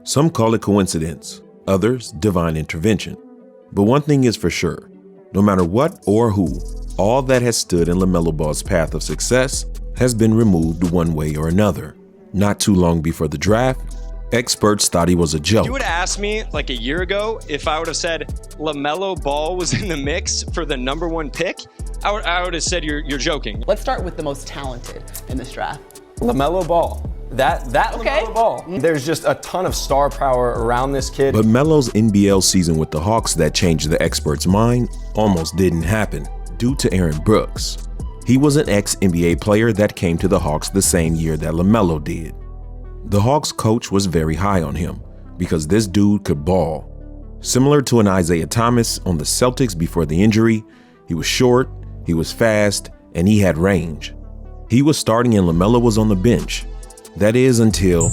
Some call it coincidence, others divine intervention. But one thing is for sure, no matter what or who, all that has stood in Lamelo Ball's path of success has been removed one way or another. Not too long before the draft, experts thought he was a joke. If you would have asked me like a year ago if I would have said Lamelo Ball was in the mix for the #1 pick, I would have said you're joking. Let's start with the most talented in this draft. Lamelo Ball. That Okay. Lamelo Ball. There's just a ton of star power around this kid. But Melo's NBL season with the Hawks that changed the experts' mind almost didn't happen due to Aaron Brooks. He was an ex-NBA player that came to the Hawks the same year that Lamelo did. The Hawks coach was very high on him because this dude could ball. Similar to an Isaiah Thomas on the Celtics before the injury, he was short, he was fast, and he had range. He was starting and Lamelo was on the bench. That is until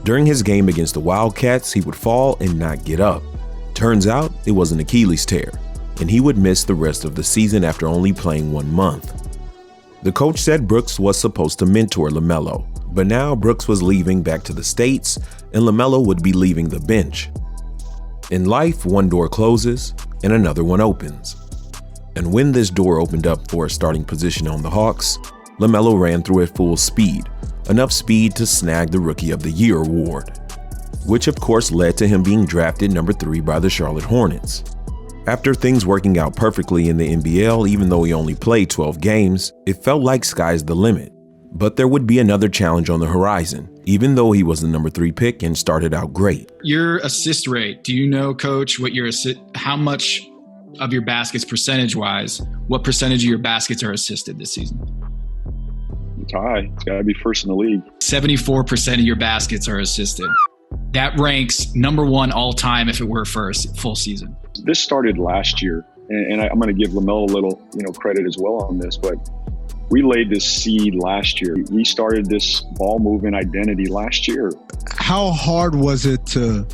during his game against the Wildcats, he would fall and not get up. Turns out it was an Achilles tear, and he would miss the rest of the season after only playing 1 month. The coach said Brooks was supposed to mentor Lamelo, but now Brooks was leaving back to the States and Lamelo would be leaving the bench. In life, one door closes and another one opens. And when this door opened up for a starting position on the Hawks, Lamelo ran through at full speed, enough speed to snag the Rookie of the Year award, which of course led to him being drafted #3 by the Charlotte Hornets. After things working out perfectly in the NBL, even though he only played 12 games, it felt like sky's the limit. But there would be another challenge on the horizon, even though he was the #3 pick and started out great. Your assist rate, do you know, Coach, what how much of your baskets percentage-wise, what percentage of your baskets are assisted this season? It's high. It's got to be first in the league. 74% of your baskets are assisted. That ranks #1 all time if it were for a full season. This started last year, and I'm going to give Lamelo a little, credit as well on this, but we laid this seed last year. We started this ball movement identity last year. How hard was it to,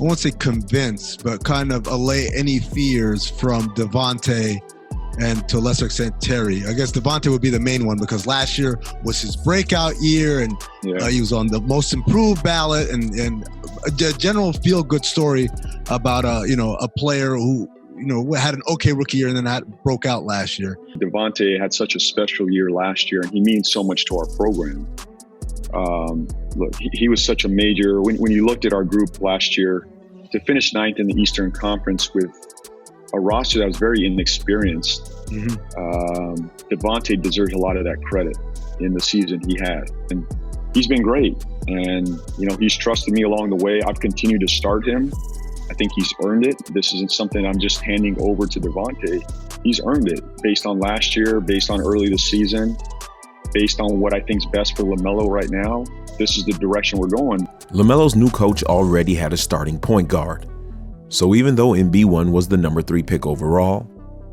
I won't say convince, but kind of allay any fears from Devontae and to a lesser extent Terry? I guess Devontae would be the main one because last year was his breakout year and he was on the most improved ballot and a general feel-good story about a player who had an okay rookie year and then broke out last year. Devontae had such a special year last year and he means so much to our program. Look, he was such a major, when you looked at our group last year, to finish 9th in the Eastern Conference with a roster that was very inexperienced. Devontae deserves a lot of that credit in the season he had. And he's been great. And, he's trusted me along the way. I've continued to start him. I think he's earned it. This isn't something I'm just handing over to Devontae. He's earned it based on last year, based on early this season, based on what I think is best for Lamelo right now. This is the direction we're going. Lamelo's new coach already had a starting point guard. So even though MB1 was the #3 pick overall,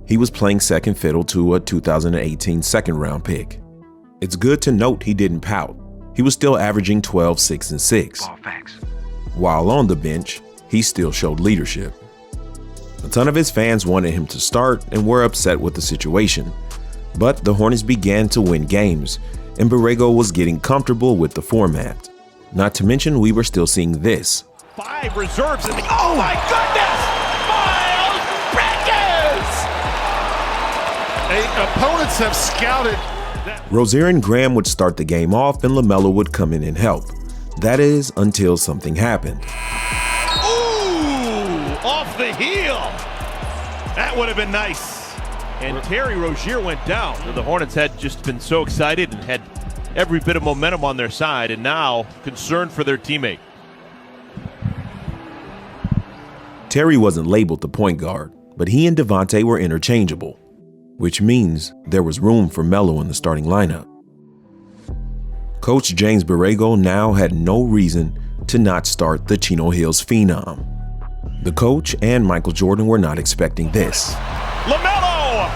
he was playing second fiddle to a 2018 second-round pick. It's good to note he didn't pout. He was still averaging 12, 6, and 6. While on the bench, he still showed leadership. A ton of his fans wanted him to start and were upset with the situation. But the Hornets began to win games, and Borrego was getting comfortable with the format. Not to mention, we were still seeing this. 5 reserves in the... Oh my goodness! Miles Bridges! Opponents have scouted that. Rozier and Graham would start the game off and Lamelo would come in and help. That is, until something happened. Ooh! Off the heel! That would have been nice. And Terry Rozier went down. The Hornets had just been so excited and had every bit of momentum on their side, and now concerned for their teammate. Terry wasn't labeled the point guard, but he and Devontae were interchangeable, which means there was room for Melo in the starting lineup. Coach James Borrego now had no reason to not start the Chino Hills phenom. The coach and Michael Jordan were not expecting this. Lamelo!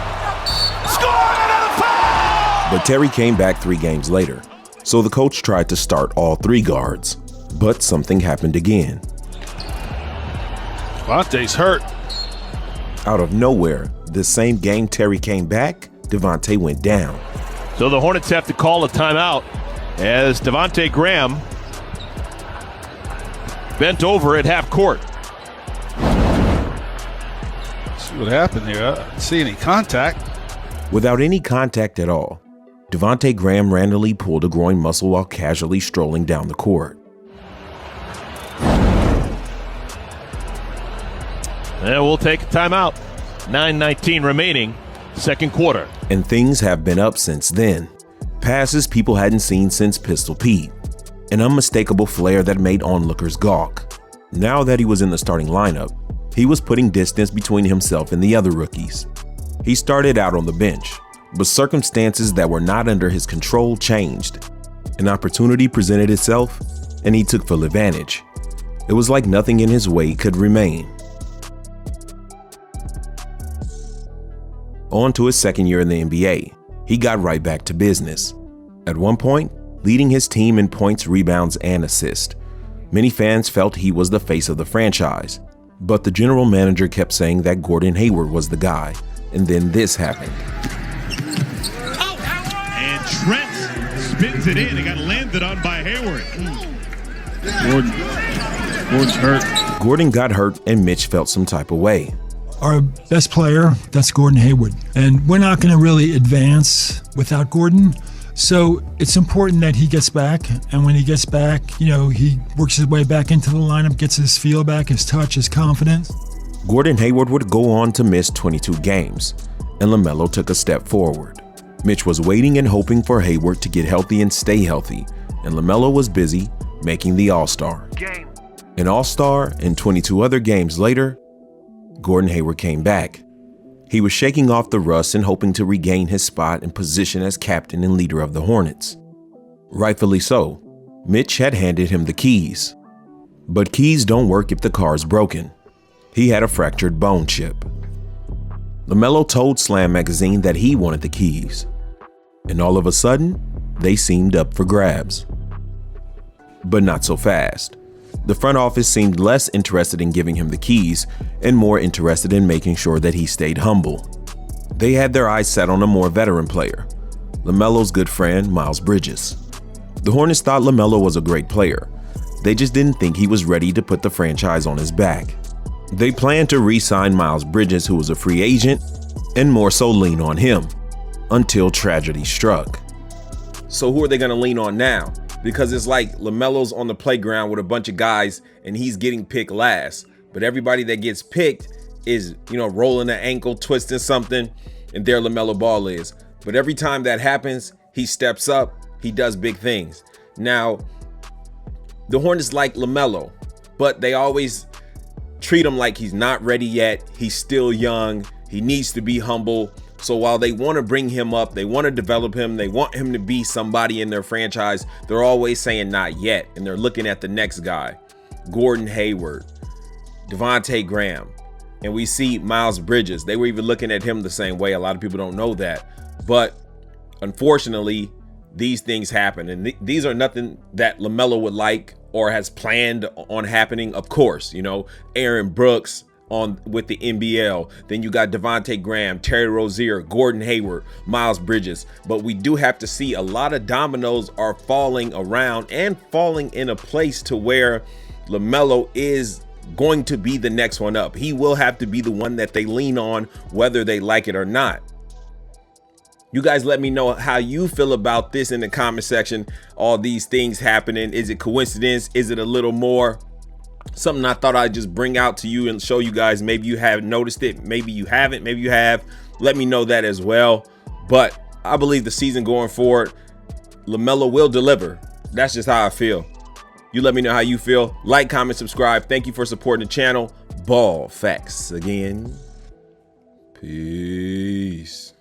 Score! Another foul! But Terry came back 3 games later, so the coach tried to start all 3 guards. But something happened again. Devontae's hurt. Out of nowhere, the same game Terry came back, Devontae went down. So the Hornets have to call a timeout as Devontae Graham bent over at half court. See what happened here. I didn't see any contact. Without any contact at all, Devontae Graham randomly pulled a groin muscle while casually strolling down the court. And we'll take a timeout. 9:19 remaining, second quarter. And things have been up since then. Passes people hadn't seen since Pistol Pete. An unmistakable flair that made onlookers gawk. Now that he was in the starting lineup, he was putting distance between himself and the other rookies. He started out on the bench, but circumstances that were not under his control changed. An opportunity presented itself, and he took full advantage. It was like nothing in his way could remain. On to his second year in the NBA, he got right back to business. At one point, leading his team in points, rebounds, and assists. Many fans felt he was the face of the franchise, but the general manager kept saying that Gordon Hayward was the guy, and then this happened. And Trent spins it in. It got landed on by Hayward. Gordon's hurt. Gordon got hurt, and Mitch felt some type of way. Our best player, that's Gordon Hayward. And we're not going to really advance without Gordon. So it's important that he gets back. And when he gets back, he works his way back into the lineup, gets his feel back, his touch, his confidence. Gordon Hayward would go on to miss 22 games, and Lamelo took a step forward. Mitch was waiting and hoping for Hayward to get healthy and stay healthy, and Lamelo was busy making the All-Star. An All-Star and 22 other games later, Gordon Hayward came back. He was shaking off the rust and hoping to regain his spot and position as captain and leader of the Hornets. Rightfully so, Mitch had handed him the keys. But keys don't work if the car's broken. He had a fractured bone chip. Lamelo told Slam magazine that he wanted the keys. And all of a sudden, they seemed up for grabs. But not so fast. The front office seemed less interested in giving him the keys and more interested in making sure that he stayed humble. They had their eyes set on a more veteran player, LaMelo's good friend, Miles Bridges. The Hornets thought LaMelo was a great player. They just didn't think he was ready to put the franchise on his back. They planned to re-sign Miles Bridges, who was a free agent, and more so lean on him, until tragedy struck. So who are they going to lean on now? Because it's like LaMelo's on the playground with a bunch of guys and he's getting picked last. But everybody that gets picked is, rolling an ankle, twisting something, and there LaMelo Ball is. But every time that happens, he steps up, he does big things. Now, the Hornets like LaMelo, but they always treat him like he's not ready yet. He's still young. He needs to be humble. So while they want to bring him up, they want to develop him, they want him to be somebody in their franchise, they're always saying not yet. And they're looking at the next guy, Gordon Hayward, Devontae Graham. And we see Miles Bridges. They were even looking at him the same way. A lot of people don't know that. But unfortunately, these things happen. And these are nothing that LaMelo would like or has planned on happening. Of course, Aaron Brooks with the NBL. Then you got Devontae Graham, Terry Rozier, Gordon Hayward, Miles Bridges. But we do have to see a lot of dominoes are falling around and falling in a place to where LaMelo is going to be the next one up. He will have to be the one that they lean on, whether they like it or not. You guys let me know how you feel about this in the comment section. All these things happening. Is it coincidence? Is it a little more? Something I thought I'd just bring out to you and show you guys. Maybe you have noticed it. Maybe you haven't. Maybe you have. Let me know that as well. But I believe the season going forward, LaMelo will deliver. That's just how I feel. You let me know how you feel. Like, comment, subscribe. Thank you for supporting the channel. Ball Facts again. Peace.